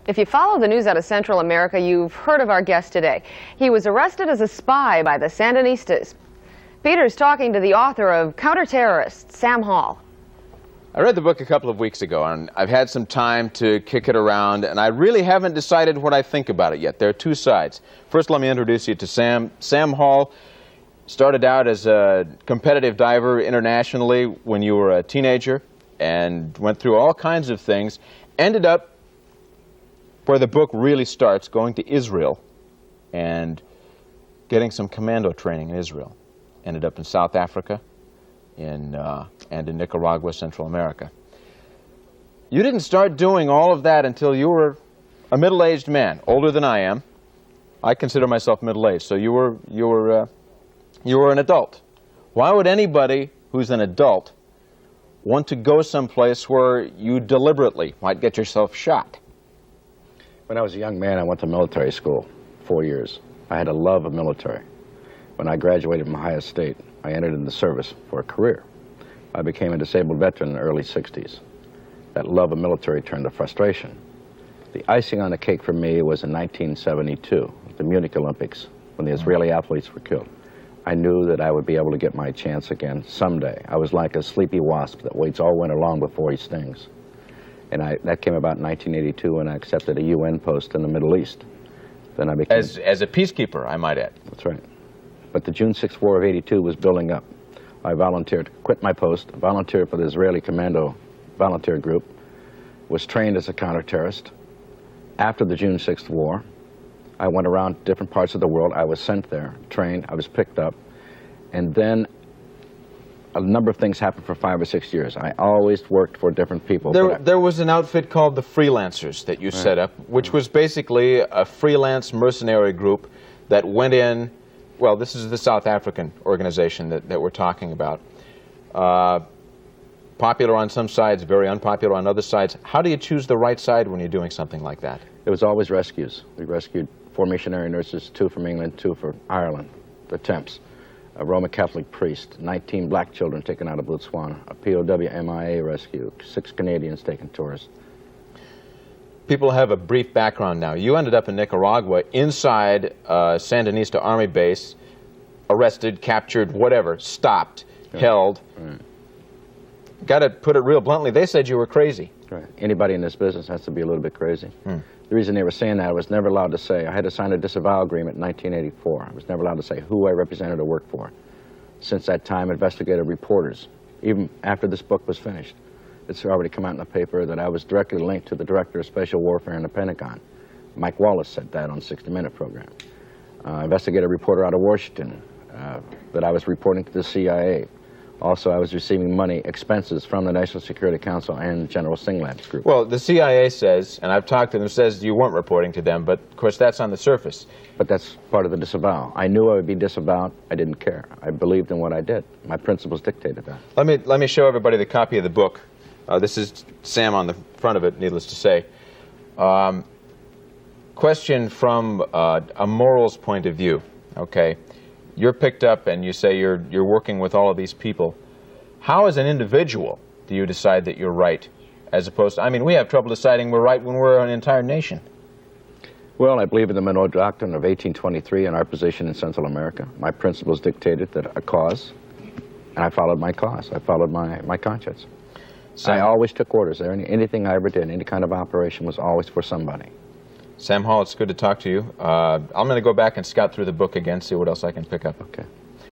If you follow the news out of Central America, you've heard of our guest today. He was arrested as a spy by the Sandinistas. Peter's talking to the author of Counter-Terrorists, Sam Hall. I read the book a couple of weeks ago, and I've had some time to kick it around, and I really haven't decided what I think about it yet. There are two sides. First, let me introduce you to Sam. Sam Hall started out as a competitive diver internationally when you were a teenager and went through all kinds of things. Ended up where the book really starts, going to Israel and getting some commando training in Israel. Ended up in South Africa and in Nicaragua, Central America. You didn't start doing all of that until you were a middle-aged man, older than I am. I consider myself middle-aged, so you were an adult. Why would anybody who's an adult want to go someplace where you deliberately might get yourself shot? When I was a young man, I went to military school, 4 years. I had a love of military. When I graduated from Ohio State, I entered in the service for a career. I became a disabled veteran in the early 60s. That love of military turned to frustration. The icing on the cake for me was in 1972, the Munich Olympics, when the Israeli athletes were killed. I knew that I would be able to get my chance again someday. I was like a sleepy wasp that waits all winter long before he stings. And that came about in 1982 when I accepted a UN post in the Middle East. Then I became... As a peacekeeper, I might add. That's right. But the June 6th War of '82 was building up. I volunteered to quit my post, volunteered for the Israeli Commando Volunteer Group, was trained as a counter-terrorist. After the June 6th War, I went around different parts of the world. I was sent there, trained, I was picked up, and then a number of things happened for 5 or 6 years. I always worked for different people. There was an outfit called the Freelancers that you set up, which was basically a freelance mercenary group that went in. Well, this is the South African organization that we're talking about. Popular on some sides, very unpopular on other sides. How do you choose the right side when you're doing something like that? It was always rescues. We rescued 4 missionary nurses, 2 from England, 2 from Ireland, the Temps, a Roman Catholic priest, 19 black children taken out of Botswana, a POW MIA rescue, 6 Canadians taken tourists. People have a brief background now. You ended up in Nicaragua inside a Sandinista army base, arrested, captured, whatever, stopped, held. Right. Got to put it real bluntly, they said you were crazy. Right. Anybody in this business has to be a little bit crazy. The reason they were saying that, I was never allowed to say. I had to sign a disavowal agreement in 1984. I was never allowed to say who I represented or worked for. Since that time, investigative reporters, even after this book was finished, it's already come out in the paper that I was directly linked to the Director of Special Warfare in the Pentagon. Mike Wallace said that on 60 Minute program. Investigative reporter out of Washington, that I was reporting to the CIA. Also, I was receiving money, expenses from the National Security Council and General Singlab's group. Well, the CIA says, and I've talked to them, says you weren't reporting to them, but of course that's on the surface. But that's part of the disavowal. I knew I would be disavowed. I didn't care. I believed in what I did. My principles dictated that. Let me show everybody the copy of the book. This is Sam on the front of it, needless to say. Question from a morals point of view, okay? You're picked up and you say you're working with all of these people. How as an individual do you decide that you're right? As opposed to, I mean, we have trouble deciding we're right when we're an entire nation. Well, I believe in the Monroe Doctrine of 1823 and our position in Central America. My principles dictated that a cause, and I followed my cause. I followed my conscience. So I always took orders there. Anything I ever did, any kind of operation was always for somebody. Sam Hall, it's good to talk to you. I'm going to go back and scout through the book again, see what else I can pick up. Okay.